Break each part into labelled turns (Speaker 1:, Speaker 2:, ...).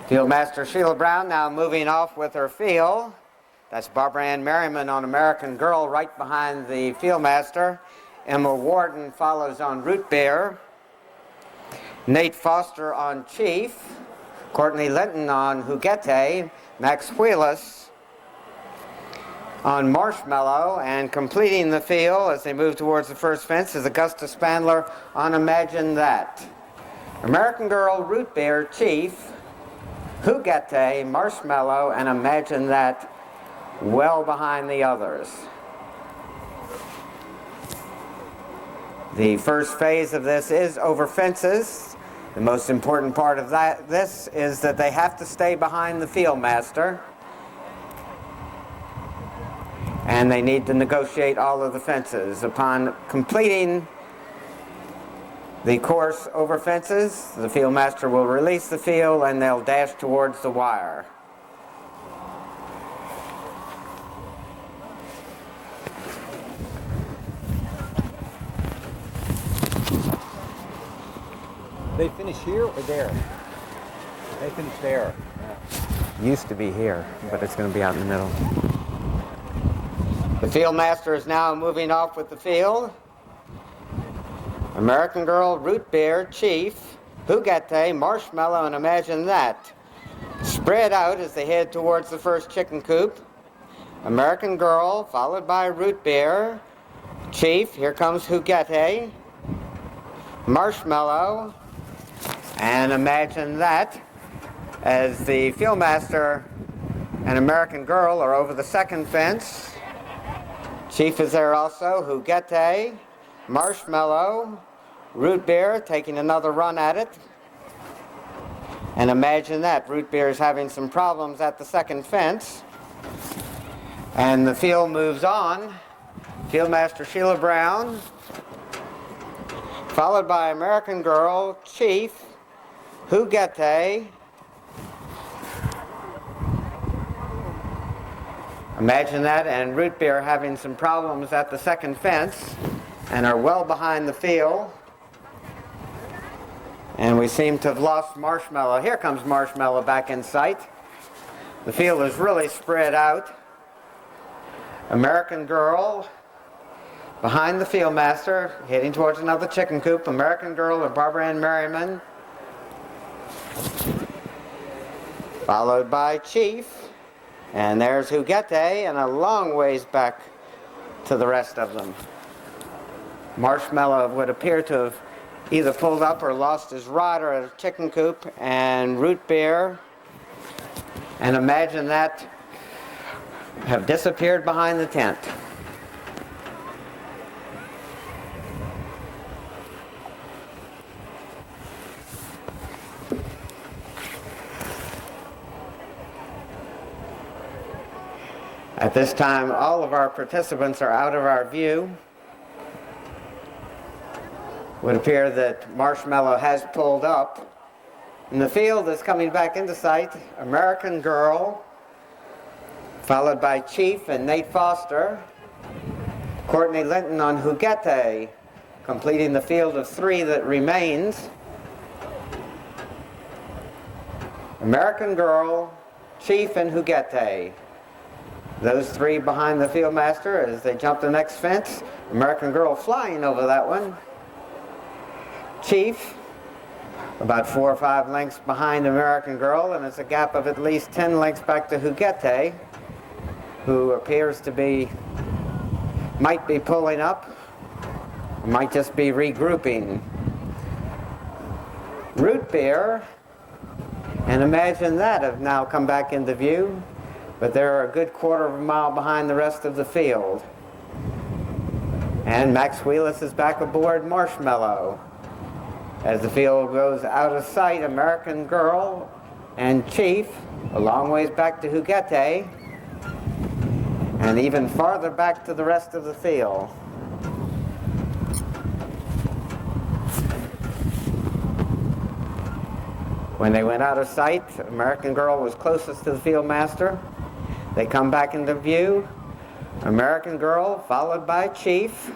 Speaker 1: Fieldmaster Sheila Brown now moving off with her field. That's Barbara Ann Merriman on American Girl right behind the Fieldmaster. Emma Warden follows on Root Beer. Nate Foster on Chief. Courtney Linton on Huguette. Max Wheelis on Marshmallow. And completing the field as they move towards the first fence is Augusta Spandler on Imagine That. American Girl, Root Beer, Chief, Huguette, Marshmallow, and Imagine That well behind the others. The first phase of this is over fences. The most important part of this is that they have to stay behind the Fieldmaster, and they need to negotiate all of the fences. Upon completing the course over fences, the Fieldmaster will release the field and they'll dash towards the wire.
Speaker 2: They finish here or there? They finish there. Yeah.
Speaker 1: Used to be here, but it's going to be out in the middle. The Fieldmaster is now moving off with the field. American Girl, Root Beer, Chief, Huguette, Marshmallow, and Imagine That spread out as they head towards the first chicken coop. American Girl, followed by Root Beer, Chief, here comes Huguette, Marshmallow, and Imagine That as the Fieldmaster and American Girl are over the second fence. Chief is there also, Huguette, Marshmallow, Root Beer taking another run at it. And Imagine That. Root Beer is having some problems at the second fence. And the field moves on. Fieldmaster Sheila Brown, followed by American Girl, Chief, Huguette, Imagine That, and Root Beer having some problems at the second fence and are well behind the field. And we seem to have lost Marshmallow. Here comes Marshmallow back in sight. The field is really spread out. American Girl behind the Fieldmaster, heading towards another chicken coop. American Girl or Barbara Ann Merriman, followed by Chief. And there's Huguette, and a long ways back to the rest of them. Marshmallow would appear to have either pulled up or lost his rider at a chicken coop, and Root Beer and Imagine That have disappeared behind the tent. At this time, all of our participants are out of our view. It would appear that Marshmallow has pulled up. And the field is coming back into sight. American Girl, followed by Chief and Nate Foster. Courtney Linton on Huguette, completing the field of three that remains. American Girl, Chief, and Huguette. Those three behind the Fieldmaster as they jump the next fence. American Girl flying over that one. Chief, about 4 or 5 lengths behind American Girl, and it's a gap of at least 10 lengths back to Huguette, who appears to be, might be pulling up, might just be regrouping. Root Beer and Imagine That have now come back into view, but they're a good quarter of a mile behind the rest of the field. And Max Wheelis is back aboard Marshmallow. As the field goes out of sight, American Girl and Chief, a long ways back to Huguette, and even farther back to the rest of the field. When they went out of sight, American Girl was closest to the Fieldmaster. They come back into view. American Girl, followed by Chief.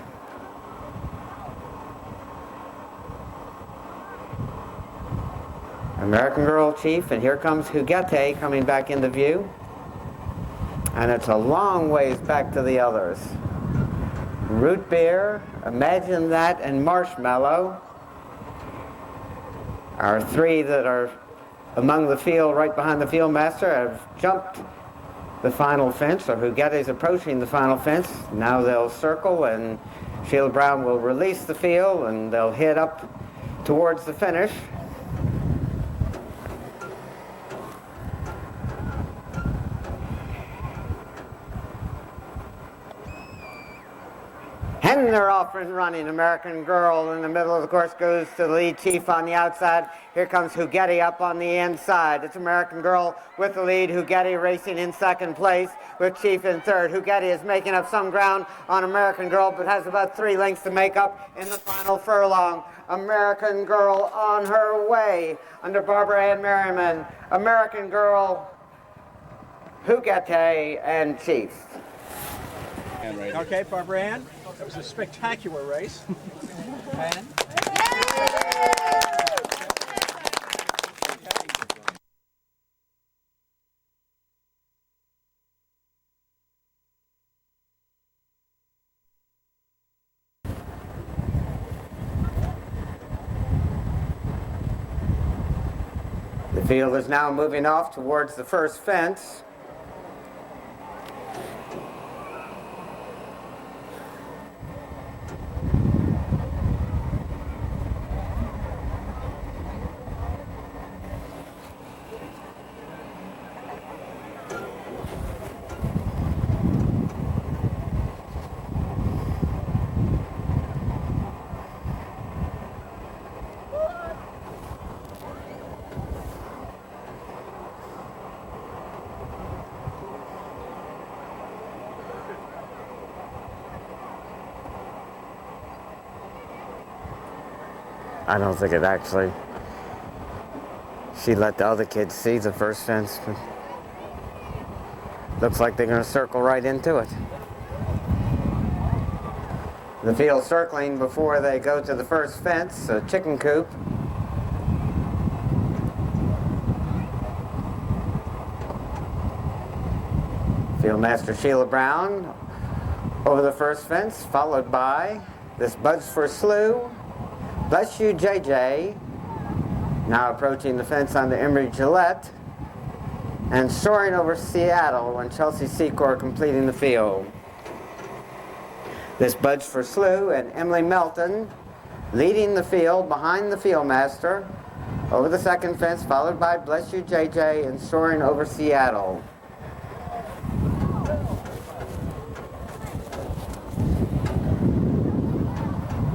Speaker 1: American Girl Chief, and here comes Huguette coming back into view. And it's a long ways back to the others. Root Beer, Imagine That, and Marshmallow are three that are among the field right behind the field master, have jumped the final fence, or Huguette's approaching the final fence. Now they'll circle and Sheila Brown will release the field and they'll head up towards the finish. And they're off and running. American Girl in the middle of the course goes to the lead. Chief on the outside. Here comes Huguette up on the inside. It's American Girl with the lead. Huguette racing in second place with Chief in third. Huguette is making up some ground on American Girl, but has about 3 lengths to make up in the final furlong. American Girl on her way under Barbara Ann Merriman. American Girl, Huguette, and Chief.
Speaker 2: Okay, Barbara Ann. That was a spectacular race. And
Speaker 1: the field is now moving off towards the first fence. I don't think it actually. She let the other kids see the first fence, but looks like they're going to circle right into it. The field circling before they go to the first fence, a chicken coop. Fieldmaster Sheila Brown over the first fence, followed by this Buds for Slew. Bless You JJ, now approaching the fence on the Emery Gillette, and soaring over Seattle and Chelsea Secor completing the field. This Buds for Slew and Emily Melton leading the field behind the fieldmaster over the second fence, followed by Bless You JJ and soaring over Seattle.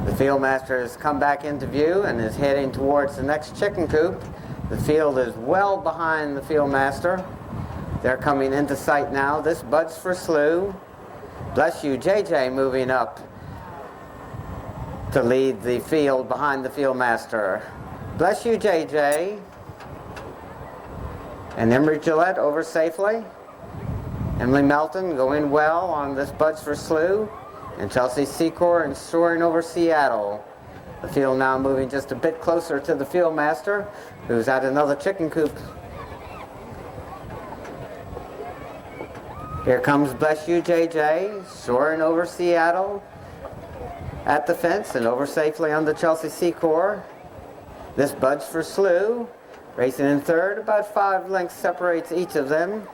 Speaker 1: The fieldmaster has come back into view and is heading towards the next chicken coop. The field is well behind the fieldmaster. They're coming into sight now. This Buds for Slew. Bless You JJ moving up to lead the field behind the fieldmaster. Bless You JJ and Emery Gillette over safely. Emily Melton going well on this Buds for Slew. And Chelsea Secor and soaring over Seattle. The field now moving just a bit closer to the fieldmaster, who's at another chicken coop. Here comes Bless You JJ, soaring over Seattle at the fence and over safely on the Chelsea Secor. This Buds for Slew, racing in third, about 5 lengths separates each of them.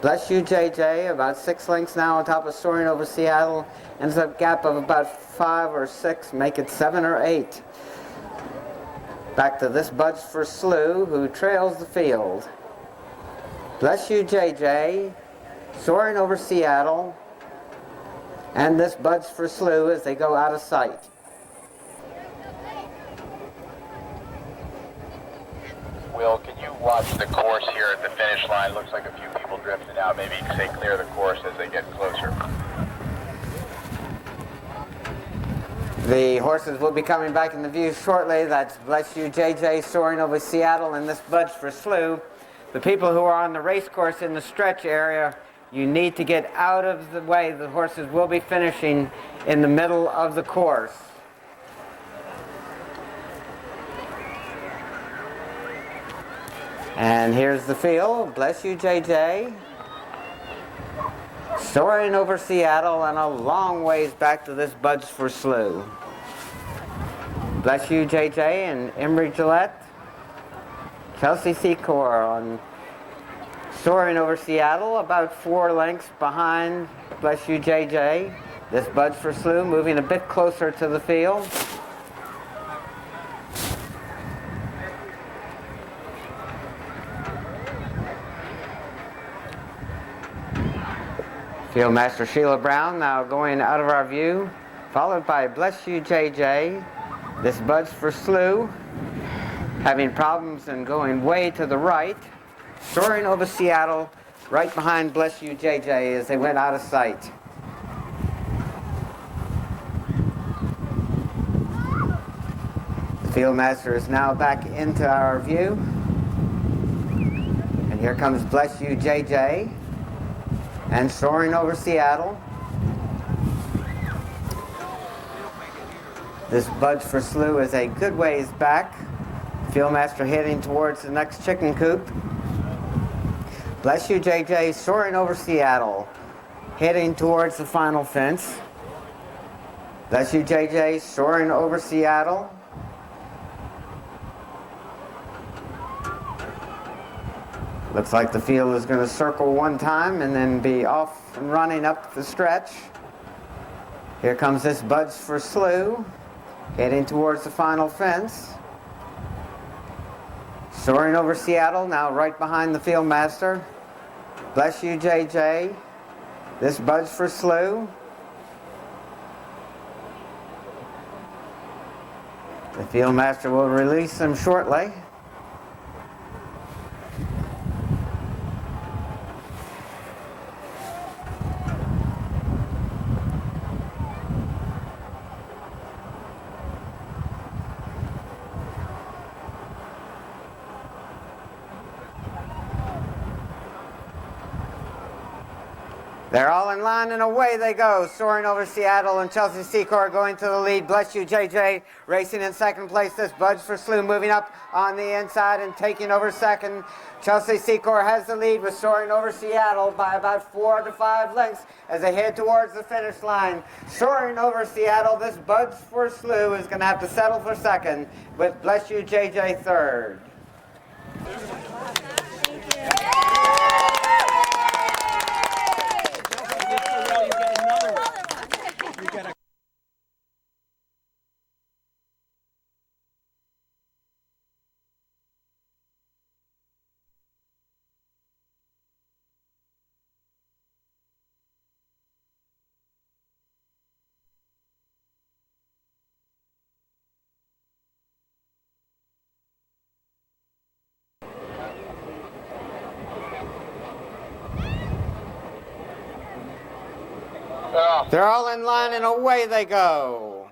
Speaker 1: Bless You JJ, about 6 lengths now on top of soaring over Seattle, ends up gap of about 5 or 6, make it 7 or 8. Back to this Buds for Slew, who trails the field. Bless You JJ, soaring over Seattle, and this Buds for Slew as they go out of sight.
Speaker 3: Will, can you watch the course here at the finish line? Looks like a few people drifted out. Maybe stay clear of the course as they get closer.
Speaker 1: The horses will be coming back in the view shortly. That's Bless You JJ soaring over Seattle and this Buds for Slew. The people who are on the race course in the stretch area, you need to get out of the way. The horses will be finishing in the middle of the course. And here's the field. Bless you, JJ. Soaring over Seattle and a long ways back to this Buds for Slew. Bless you, JJ, and Emery Gillette. Chelsea Secor on soaring over Seattle, about 4 lengths behind Bless you, JJ. This Buds for Slew moving a bit closer to the field. Fieldmaster Sheila Brown now going out of our view, followed by Bless You JJ. This Buds for Slew, having problems and going way to the right. Soaring over Seattle, right behind Bless You JJ as they went out of sight. The Fieldmaster is now back into our view. And here comes Bless You JJ. And soaring over Seattle. This Buds for Slew is a good ways back. Fieldmaster heading towards the next chicken coop. Bless you, JJ, soaring over Seattle, heading towards the final fence. Bless you, JJ, soaring over Seattle. Looks like the field is going to circle one time and then be off and running up the stretch. Here comes this Buds for Slew, heading towards the final fence. Soaring over Seattle, now right behind the Fieldmaster. Bless you, JJ. This Buds for Slew. The Fieldmaster will release them shortly. They're all in line and away they go. Soaring over Seattle and Chelsea Secor going to the lead. Bless you, JJ, racing in second place. This Buds for Slew moving up on the inside and taking over second. Chelsea Secor has the lead with soaring over Seattle by about 4 to 5 lengths as they head towards the finish line. Soaring over Seattle, this Buds for Slew is going to have to settle for second with Bless you, JJ third. They're all in line and away they go.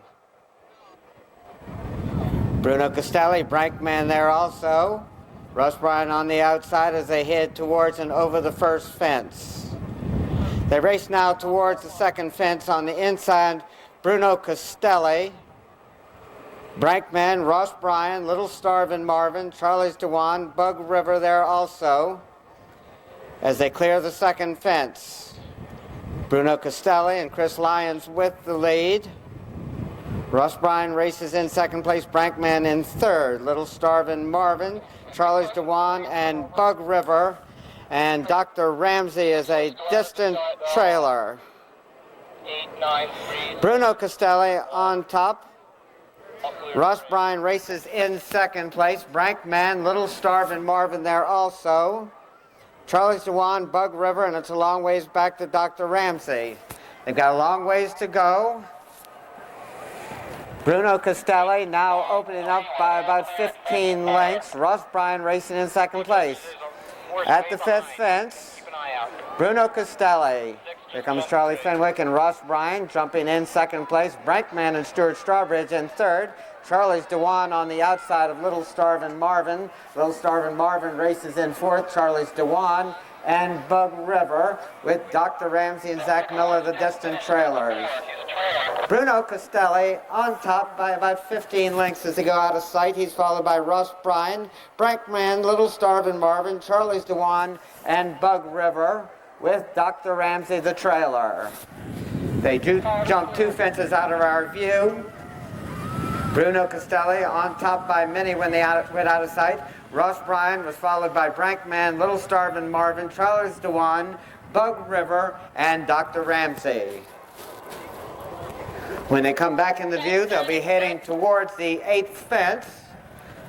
Speaker 1: Bruno Castelli, Brankman there also. Russ Bryan on the outside as they head towards and over the first fence. They race now towards the second fence on the inside. Bruno Castelli, Brankman, Ross Bryan, Little Starvin' Marvin, Charlie's Dewan, Bug River there also as they clear the second fence. Bruno Castelli and Chris Lyons with the lead. Ross Bryan races in second place, Brankman in third. Little Starvin' Marvin, Charlie's Dewan, and Bug River. And Dr. Ramsey is a distant trailer. Bruno Castelli on top. Ross Bryan races in second place. Brankman, Little Starvin' Marvin there also. Charlie's Dewan, Bug River, and it's a long ways back to Dr. Ramsey. They've got a long ways to go. Bruno Castelli now opening up by about 15 lengths. Ross Bryan racing in second place. At the fifth fence, Bruno Castelli. Here comes Charlie Fenwick and Ross Bryan jumping in second place. Brankman and Stuart Strawbridge in third. Charlie's Dewan on the outside of Little Starvin' Marvin. Little Starvin' Marvin races in fourth. Charlie's Dewan and Bug River with Dr. Ramsey and Zach Miller, the distant trailers. Bruno Costelli on top by about 15 lengths as they go out of sight. He's followed by Ross Bryan, Brankman, Little Starvin' Marvin, Charlie's Dewan, and Bug River with Dr. Ramsey the trailer. They jumped 2 fences out of our view. Bruno Costelli on top by many when they went out of sight. Ross Bryan was followed by Brankman, Little Starvin' Marvin, Charlie's Dewan, Bug River, and Dr. Ramsey. When they come back in the view, they'll be heading towards the 8th fence.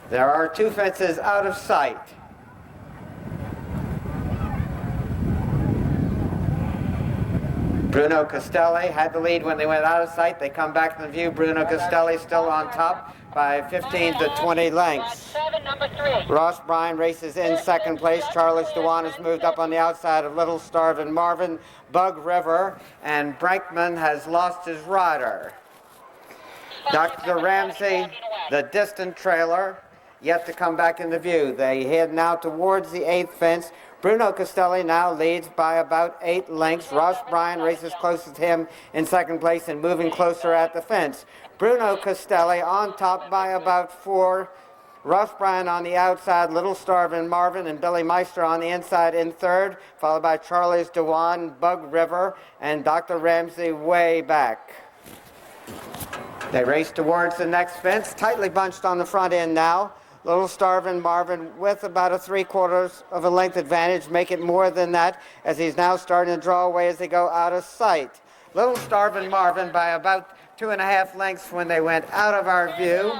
Speaker 1: There are 2 fences out of sight. Bruno Costelli had the lead when they went out of sight. They come back in the view. Bruno Costelli still on top by 15 to 20 lengths. Ross Bryan races in 2nd place. Charlie's Dewan has moved up on the outside of Little Starvin' Marvin, Bug River, and Brankman has lost his rider. Dr. Ramsey, the distant trailer, yet to come back into view. They head now towards the 8th fence. Bruno Costelli now leads by about 8 lengths. Ross Bryan races closest to him in 2nd place and moving closer at the fence. Bruno Costelli on top by about 4. Ross Bryan on the outside, Little Starvin' Marvin and Billy Meister on the inside in 3rd, followed by Charlie's Dewan, Bug River, and Dr. Ramsey way back. They race towards the next fence, tightly bunched on the front end now. Little Starvin' Marvin with about a 3/4 of a length advantage, make it more than that as he's now starting to draw away as they go out of sight. Little Starvin' Marvin by about 2.5 lengths when they went out of our view.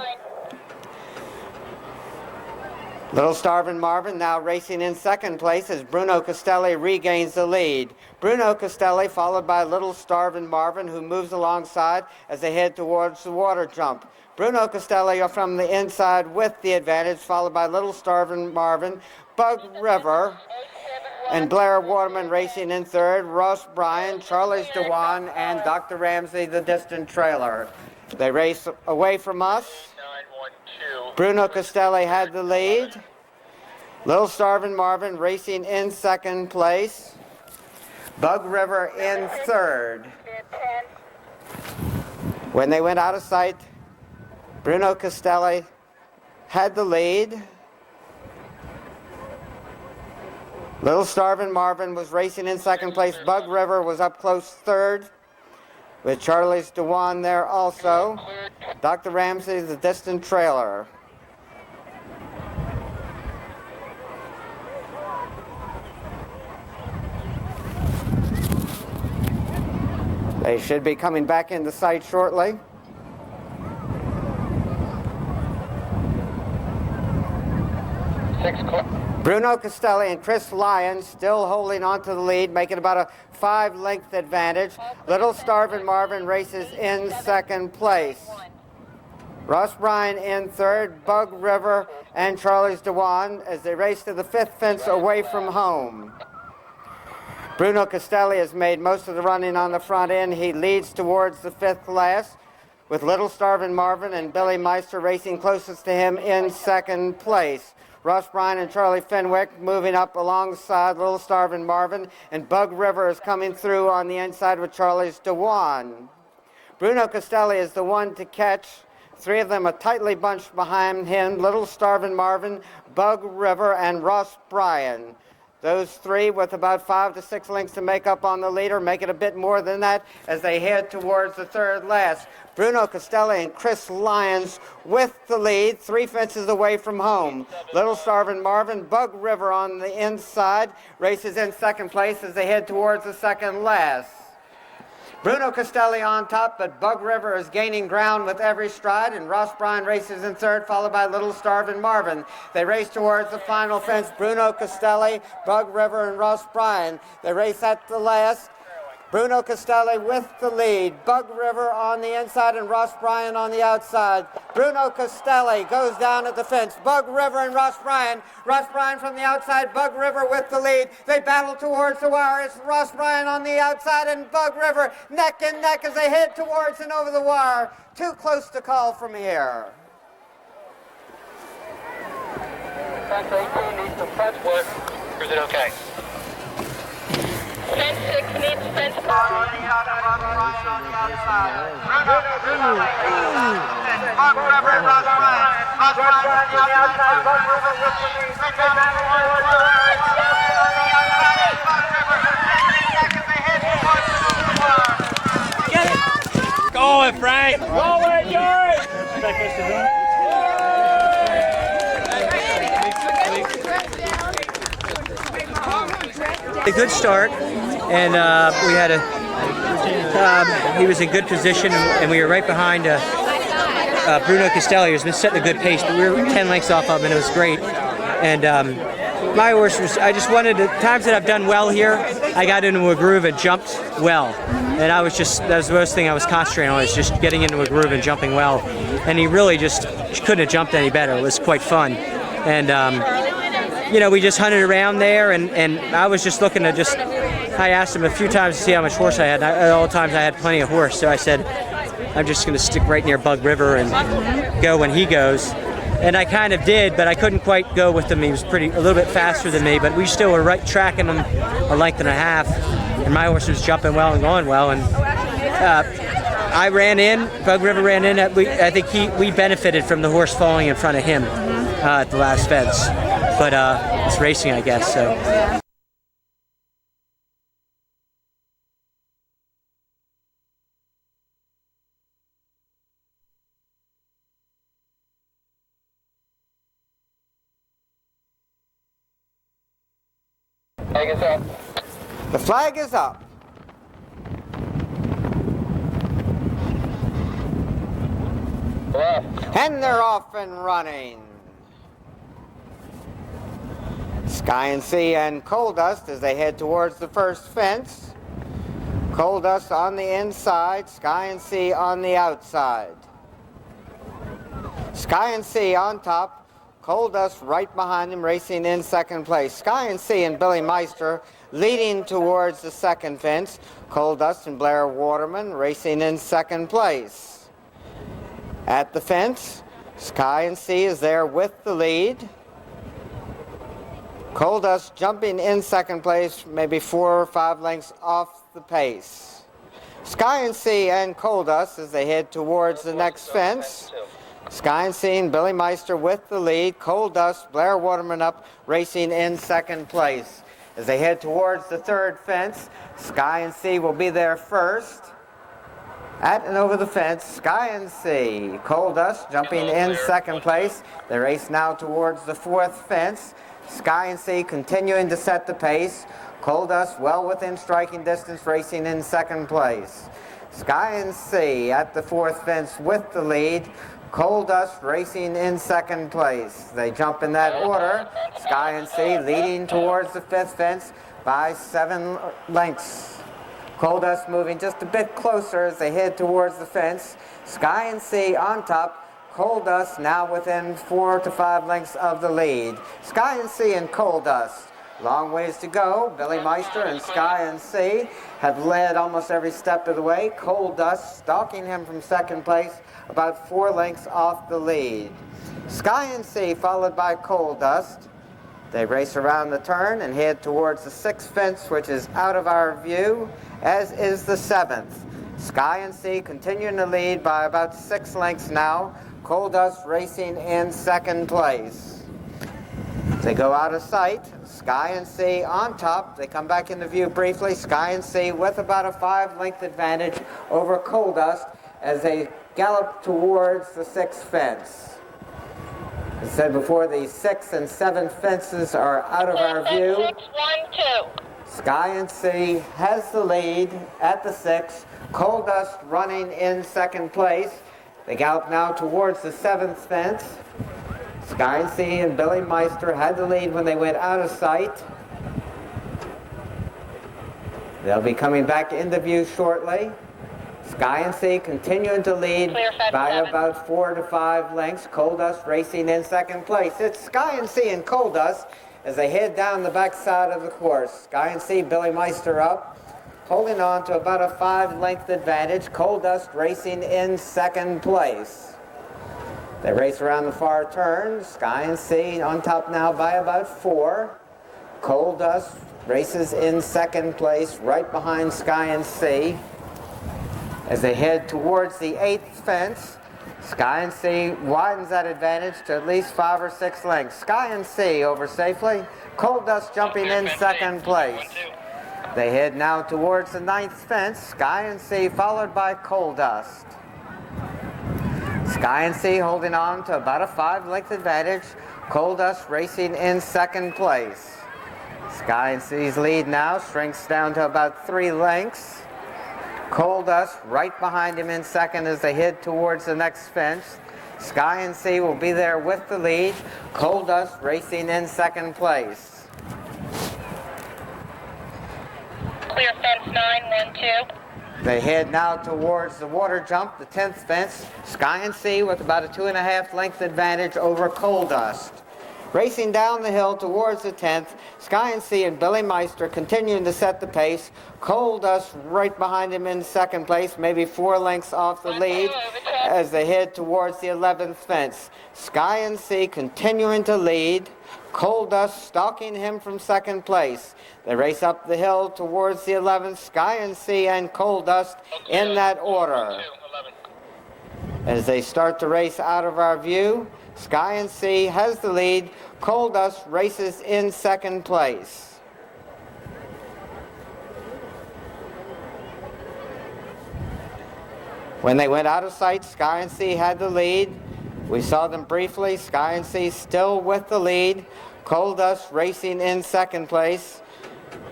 Speaker 1: Little Starvin' Marvin now racing in 2nd place as Bruno Costelli regains the lead. Bruno Costelli followed by Little Starvin' Marvin, who moves alongside as they head towards the water jump. Bruno Costelli from the inside with the advantage, followed by Little Starvin' Marvin, Bug River, and Blair Waterman racing in 3rd, Ross Bryan, Charlie's Dewan, and Dr. Ramsey, the distant trailer. They race away from us. Bruno Costelli had the lead. Little Starvin' Marvin racing in 2nd place. Bug River in 3rd. When they went out of sight, Bruno Costelli had the lead. Little Starvin' Marvin was racing in 2nd place. Bug River was up close 3rd, with Charlie's Dewan there also. Dr. Ramsey, the distant trailer. They should be coming back into sight shortly. Bruno Costelli and Chris Lyons still holding on to the lead, making about a 5-length advantage. Little Starvin' Marvin races in 2nd place. Ross Bryan in 3rd, Bug River and Charlie's Dewan as they race to the 5th fence away from home. Bruno Costelli has made most of the running on the front end. He leads towards the 5th last, with Little Starvin' Marvin and Billy Meister racing closest to him in 2nd place. Ross Bryan and Charlie Fenwick moving up alongside Little Starvin' Marvin, and Bug River is coming through on the inside with Charlie's Dewan. Bruno Costelli is the one to catch. 3 of them are tightly bunched behind him, Little Starvin' Marvin, Bug River, and Ross Bryan. Those 3 with about 5 to 6 lengths to make up on the leader, make it a bit more than that as they head towards the 3rd last. Bruno Costelli and Chris Lyons with the lead, 3 fences away from home. Little Starvin' Marvin, Bug River on the inside, races in 2nd place as they head towards the 2nd last. Bruno Costelli on top, but Bug River is gaining ground with every stride, and Ross Bryan races in 3rd, followed by Little Starvin' Marvin. They race towards the final fence. Bruno Costelli, Bug River, and Ross Bryan. They race at the last. Bruno Costelli with the lead. Bug River on the inside and Ross Bryan on the outside. Bruno Costelli goes down at the fence. Bug River and Ross Bryan. Ross Bryan from the outside, Bug River with the lead. They battle towards the wire. It's Ross Bryan on the outside and Bug River neck and neck as they head towards and over the wire. Too close to call from here.
Speaker 3: Fence 18 needs some fence work. Or is it okay?
Speaker 4: Fence 6 needs fence 4.
Speaker 1: On the outside. Bruno Mark River, Ross Ryan. Ross Ryan on the outside. Buck River with the lead. Right down the line. On the outside. Buck River. 15 seconds ahead towards the bar.
Speaker 5: Get it! Go it, Frank! Go it, George!
Speaker 6: A good start, and we had he was in good position, and we were right behind Bruno Castelli, who's been setting a good pace, but we were 10 lengths off of him, and it was great. And my horse was, I just wanted to, times that I've done well here, I got into a groove and jumped well. And I was just, that was the most thing I was concentrating on, was just getting into a groove and jumping well. And he really just couldn't have jumped any better. It was quite fun. And you know, we just hunted around there, and I was just looking to just, I asked him a few times to see how much horse I had. At all times I had plenty of horse, so I said, I'm just going to stick right near Bug River and go when he goes. And I kind of did, but I couldn't quite go with him. He was a little bit faster than me, but we still were right tracking him a length and a half. And my horse was jumping well and going well. And I ran in, Bug River ran in. I think we benefited from the horse falling in front of him at the last fence. But it's racing, I guess, so.
Speaker 3: Flag is up.
Speaker 1: The flag is up.
Speaker 3: Left.
Speaker 1: And they're off and running. Sky and Sea and Coal Dust as they head towards the first fence. Coal Dust on the inside, Sky and Sea on the outside. Sky and Sea on top, Coal Dust right behind him, racing in second place. Sky and Sea and Billy Meister leading towards the second fence. Coal Dust and Blair Waterman racing in second place. At the fence, Sky and Sea is there with the lead. Coal Dust jumping in second place, maybe 4 or 5 lengths off the pace. Sky and Sea and Coal Dust as they head towards the next fence. Sky and Sea and Billy Meister with the lead. Coal Dust, Blair Waterman up, racing in second place. As they head towards the third fence, Sky and Sea will be there first. At and over the fence, Sky and Sea. Coal Dust jumping in second place. They race now towards the fourth fence. Sky and Sea continuing to set the pace. Coal Dust well within striking distance, racing in second place. Sky and Sea at the fourth fence with the lead. Coal Dust racing in second place. They jump in that order. Sky and Sea leading towards the fifth fence by 7 lengths. Coal Dust moving just a bit closer as they head towards the fence. Sky and Sea on top. Coal Dust now within 4 to 5 lengths of the lead. Sky and Sea and Coal Dust. Long ways to go. Billy Meister and Sky and Sea have led almost every step of the way. Coal Dust stalking him from second place, about 4 lengths off the lead. Sky and Sea followed by Coal Dust. They race around the turn and head towards the sixth fence, which is out of our view, as is the seventh. Sky and Sea continuing to lead by about 6 lengths now. Coal Dust racing in second place. As they go out of sight, Sky and Sea on top. They come back into view briefly. Sky and Sea with about a 5-length advantage over Coal Dust as they gallop towards the sixth fence. As I said before, the 6th and 7th fences are out of our view.
Speaker 4: 6, 1, 2.
Speaker 1: Sky and Sea has the lead at the 6th. Coal Dust running in second place. They gallop now towards the 7th fence. Sky and Sea and Billy Meister had the lead when they went out of sight. They'll be coming back into view shortly. Sky and Sea continuing to lead by about 4 to 5 lengths. Coal Dust racing in second place. It's Sky and Sea and Coal Dust as they head down the back side of the course. Sky and Sea, Billy Meister up, holding on to about a 5-length advantage. Coal Dust racing in second place. They race around the far turn. Sky and Sea on top now by about 4. Coal Dust races in second place right behind Sky and Sea. As they head towards the 8th fence, Sky and Sea widens that advantage to at least 5 or 6 lengths. Sky and Sea over safely. Coal Dust jumping in second place. They head now towards the 9th fence. Sky and Sea followed by Coal Dust. Sky and Sea holding on to about a 5-length advantage. Coal Dust racing in second place. Sky and Sea's lead now shrinks down to about 3 lengths. Coal Dust right behind him in second as they head towards the next fence. Sky and Sea will be there with the lead. Coal Dust racing in second place.
Speaker 4: Clear fence 912.
Speaker 1: They head now towards the water jump, the 10th fence. Sky and Sea with about a 2.5 length advantage over Coal Dust. Racing down the hill towards the 10th, Sky and Sea and Billy Meister continuing to set the pace. Coal Dust right behind him in second place, maybe 4 lengths off the lead as they head towards the 11th fence. Sky and Sea continuing to lead. Coal Dust stalking him from second place. They race up the hill towards the 11th. Sky and Sea and Coal Dust in that order. As they start to race out of our view, Sky and Sea has the lead. Coal Dust races in second place. When they went out of sight, Sky and Sea had the lead. We saw them briefly. Sky and Sea still with the lead. Coal Dust racing in second place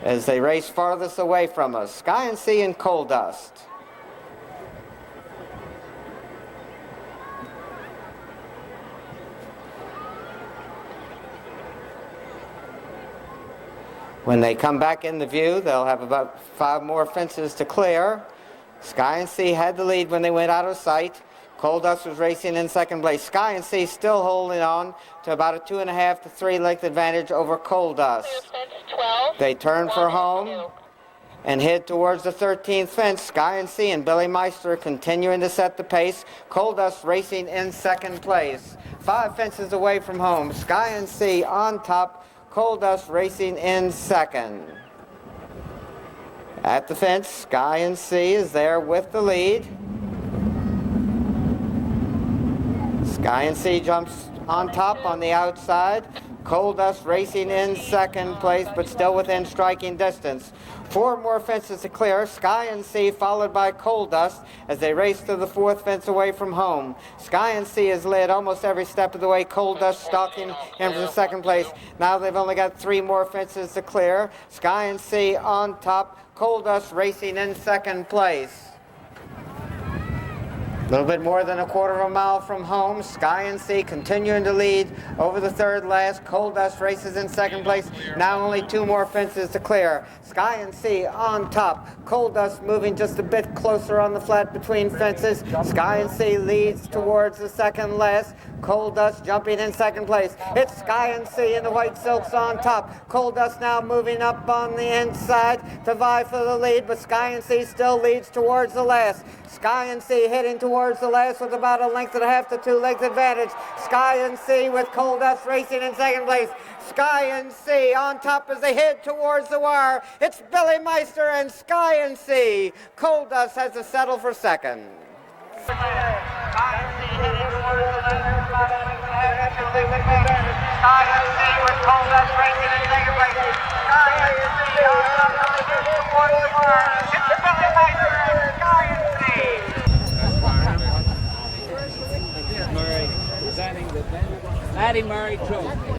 Speaker 1: as they race farthest away from us. Sky and Sea and Coal Dust. When they come back in the view, they'll have about 5 more fences to clear. Sky and Sea had the lead when they went out of sight. Coal Dust was racing in second place. Sky and Sea still holding on to about a 2.5 to 3 length advantage over Coal Dust. They turn for home and head towards the 13th fence. Sky and Sea and Billy Meister continuing to set the pace. Coal Dust racing in second place. 5 fences away from home. Sky and Sea on top. Coal Dust racing in second. At the fence, Sky and Sea is there with the lead. Sky and Sea jumps on top on the outside. Coal Dust racing in second place, but still within striking distance. 4 more fences to clear. Sky and Sea followed by Coal Dust as they race to the 4th fence away from home. Sky and Sea has led almost every step of the way. Coal Dust stalking him from second place. Now they've only got 3 more fences to clear. Sky and Sea on top. Coal Dust racing in second place. A little bit more than a 1/4 mile from home. Sky and Sea continuing to lead over the 3rd last. Coal Dust races in second place. Now only 2 more fences to clear. Sky and Sea on top. Coal Dust moving just a bit closer on the flat between fences. Sky and Sea leads towards the 2nd last. Coal Dust jumping in second place. It's Sky and Sea in the white silks on top. Coal Dust now moving up on the inside to vie for the lead, but Sky and Sea still leads towards the last. Sky and Sea heading towards the last with about a 1.5 to 2 length advantage. Sky and Sea with Coal Dust racing in second place. Sky and Sea on top as they head towards the wire. It's Billy Meister and Sky and Sea. Coal Dust has to settle for second. Sky and Sea heading towards the last about a 1.5 to 2 length advantage. Sky and Sea with Coal Dust racing in second place. Sky and Sea on top as they head towards the wire. It's Billy Meister and Sky and Sea.
Speaker 2: Murray presenting the Matty Murray Trophy.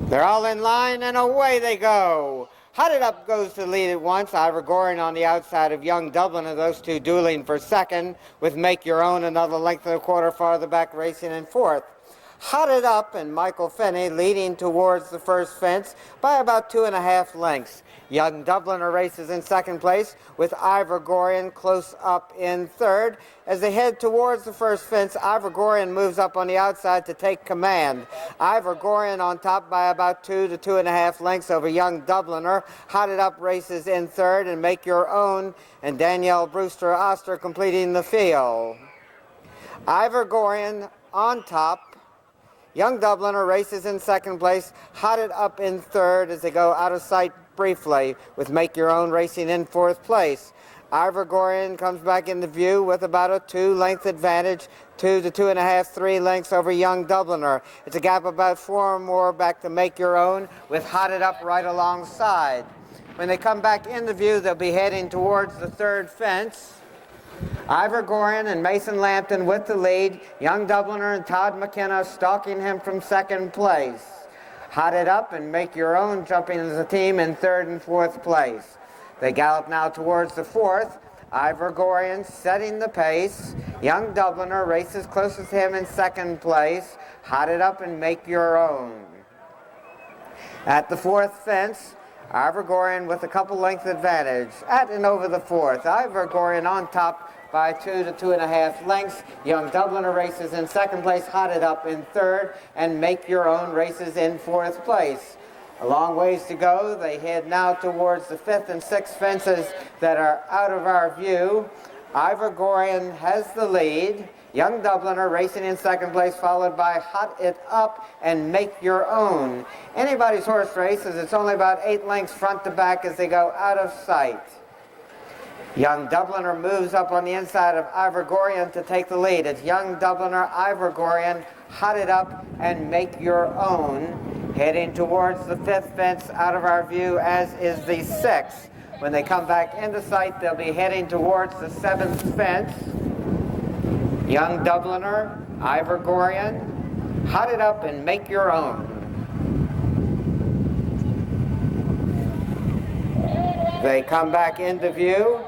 Speaker 1: They're all in line, and away they go. Hotted Up goes to the lead at once. Ivor Goring on the outside of Young Dublin, and those two dueling for second, with Make Your Own another 1.25 lengths farther back racing in 4th. Hotted Up and Michael Finney leading towards the first fence by about 2.5 lengths. Young Dubliner races in second place with Ivor Gorian close up in third. As they head towards the first fence, Ivor Gorian moves up on the outside to take command. Ivor Gorian on top by about 2 to 2.5 lengths over Young Dubliner. Hotted Up races in third and Make Your Own, and Danielle Brewster Oster completing the field. Ivor Gorian on top. Young Dubliner races in second place, Hotted Up in third as they go out of sight briefly with Make Your Own racing in fourth place. Ivor Gorian comes back into view with about a 2-length advantage, 2 to 2.5, 3 lengths over Young Dubliner. It's a gap about 4 or more back to Make Your Own with Hotted Up right alongside. When they come back into view, they'll be heading towards the third fence. Ivor Gorian and Mason Lampton with the lead. Young Dubliner and Todd McKenna stalking him from second place. Hotted Up and Make Your Own jumping as a team in third and fourth place. They gallop now towards the fourth. Ivor Gorian setting the pace. Young Dubliner races closest to him in second place. Hotted Up and Make Your Own. At the fourth fence, Ivor Gorian with a couple length advantage at and over the fourth. Ivor Gorian on top by 2 to 2.5 lengths. Young Dubliner races in second place, Hotted Up in third, and Make Your Own races in fourth place. A long ways to go. They head now towards the fifth and sixth fences that are out of our view. Ivor Gorian has the lead. Young Dubliner racing in second place, followed by Hot It Up and Make Your Own. Anybody's horse race, as it's only about 8 lengths front to back as they go out of sight. Young Dubliner moves up on the inside of Ivor Gorian to take the lead. It's Young Dubliner, Ivor Gorian, Hot It Up and Make Your Own. Heading towards the fifth fence out of our view, as is the sixth. When they come back into sight, they'll be heading towards the seventh fence. Young Dubliner, Ivor Gorian, Hot It Up and Make Your Own. They come back into view.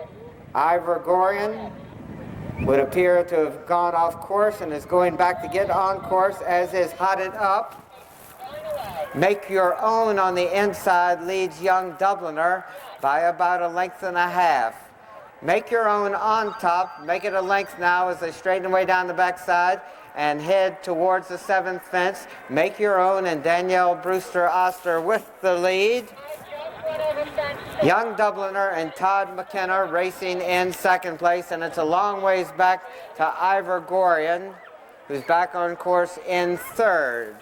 Speaker 1: Ivor Gorian would appear to have gone off course and is going back to get on course, as is Hot It Up. Make Your Own on the inside leads Young Dubliner by about 1.5 lengths. Make Your Own on top, make it a length now as they straighten away down the backside and head towards the seventh fence. Make Your Own and Danielle Brewster Oster with the lead. Young Dubliner and Todd McKenna racing in second place, and it's a long ways back to Ivor Gorian, who's back on course in third.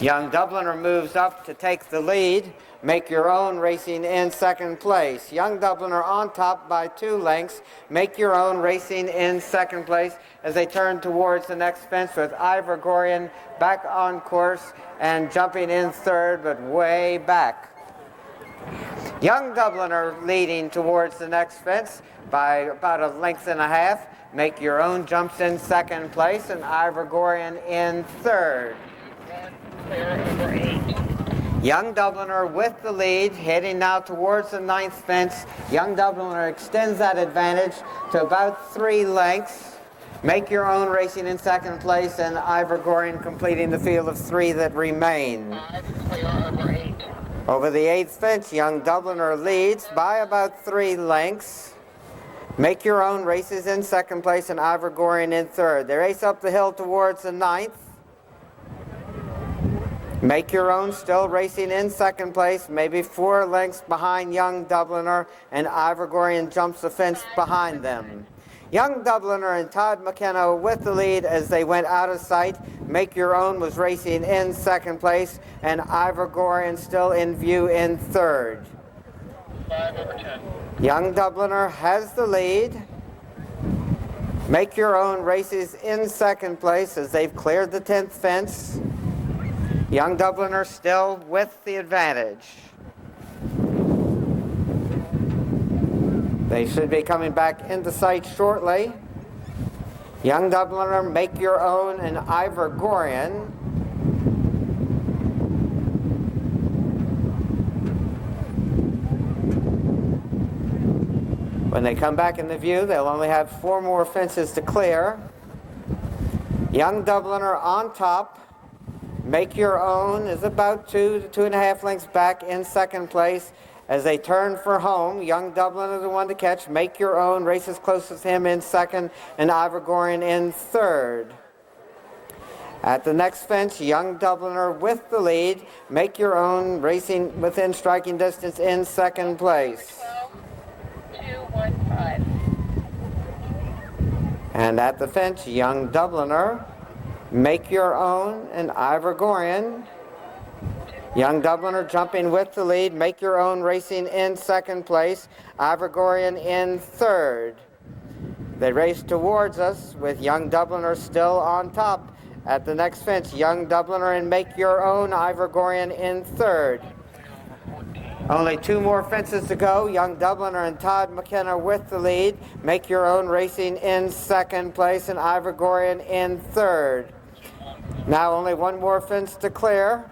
Speaker 1: Young Dubliner moves up to take the lead. Make Your Own racing in second place. Young Dubliner on top by 2 lengths. Make Your Own racing in second place as they turn towards the next fence with Ivor Gorian back on course and jumping in third, but way back. Young Dubliner leading towards the next fence by about 1.5 lengths. Make Your Own jumps in second place and Ivor Gorian in third. Young Dubliner with the lead, heading now towards the ninth fence. Young Dubliner extends that advantage to about 3 lengths. Make Your Own racing in second place, and Ivor Gorian completing the field of 3 that remain. Over the 8th fence, Young Dubliner leads by about 3 lengths. Make Your Own races in second place, and Ivor Gorian in third. They race up the hill towards the 9th. Make Your Own still racing in second place, maybe 4 lengths behind Young Dubliner, and Ivor Gorian jumps the fence behind them. Young Dubliner and Todd McKenna with the lead as they went out of sight. Make Your Own was racing in second place, and Ivor Gorian still in view in third.
Speaker 3: 5/10.
Speaker 1: Young Dubliner has the lead. Make Your Own races in second place as they've cleared the 10th fence. Young Dubliner still with the advantage. They should be coming back into sight shortly. Young Dubliner, Make Your Own, and Ivor Gorian. When they come back into view, they'll only have 4 more fences to clear. Young Dubliner on top. Make Your Own is about 2 to 2.5 lengths back in second place. As they turn for home, Young Dubliner the one to catch. Make Your Own races closest to him in second, and Ivorian in third. At the next fence, Young Dubliner with the lead. Make Your Own racing within striking distance in second place.
Speaker 4: 12-2-1-5.
Speaker 1: And at the fence, Young Dubliner, Make Your Own, and Ivorian. Young Dubliner jumping with the lead. Make Your Own racing in second place. Ivorian in third. They race towards us with Young Dubliner still on top. At the next fence, Young Dubliner and Make Your Own, Ivorian in third. Only 2 more fences to go. Young Dubliner and Todd McKenna with the lead. Make Your Own racing in second place, and Ivorian in third. Now only 1 more fence to clear.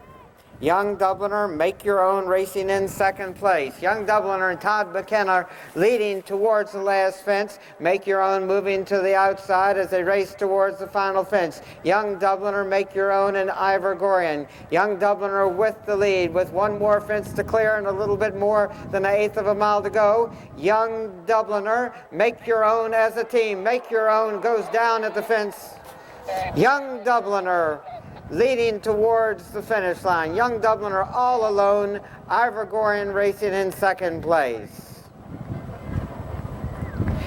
Speaker 1: Young Dubliner, Make Your Own racing in second place. Young Dubliner and Todd McKenna leading towards the last fence. Make Your Own moving to the outside as they race towards the final fence. Young Dubliner, Make Your Own, and Ivorian. Young Dubliner with the lead with 1 more fence to clear and a little bit more than 1/8 of a mile to go. Young Dubliner, Make Your Own as a team. Make Your Own goes down at the fence. Young Dubliner leading towards the finish line. Young Dubliner all alone. Ivorian racing in second place.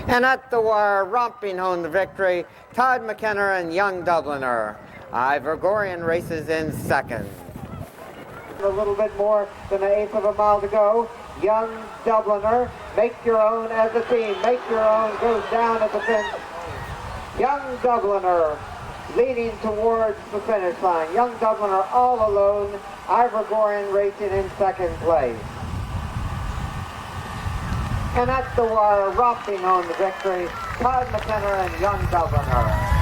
Speaker 1: And at the wire, romping home the victory, Todd McKenna and Young Dubliner. Ivorian races in second. A little bit more than 1/8 of a mile to go. Young Dubliner, Make Your Own as a team. Make Your Own goes down at the fence. Young Dubliner leading towards the finish line. Young Dubliner all alone. Ivorian racing in second place. And at the wire, romping on the victory, Todd McKenna and Young Dubliner.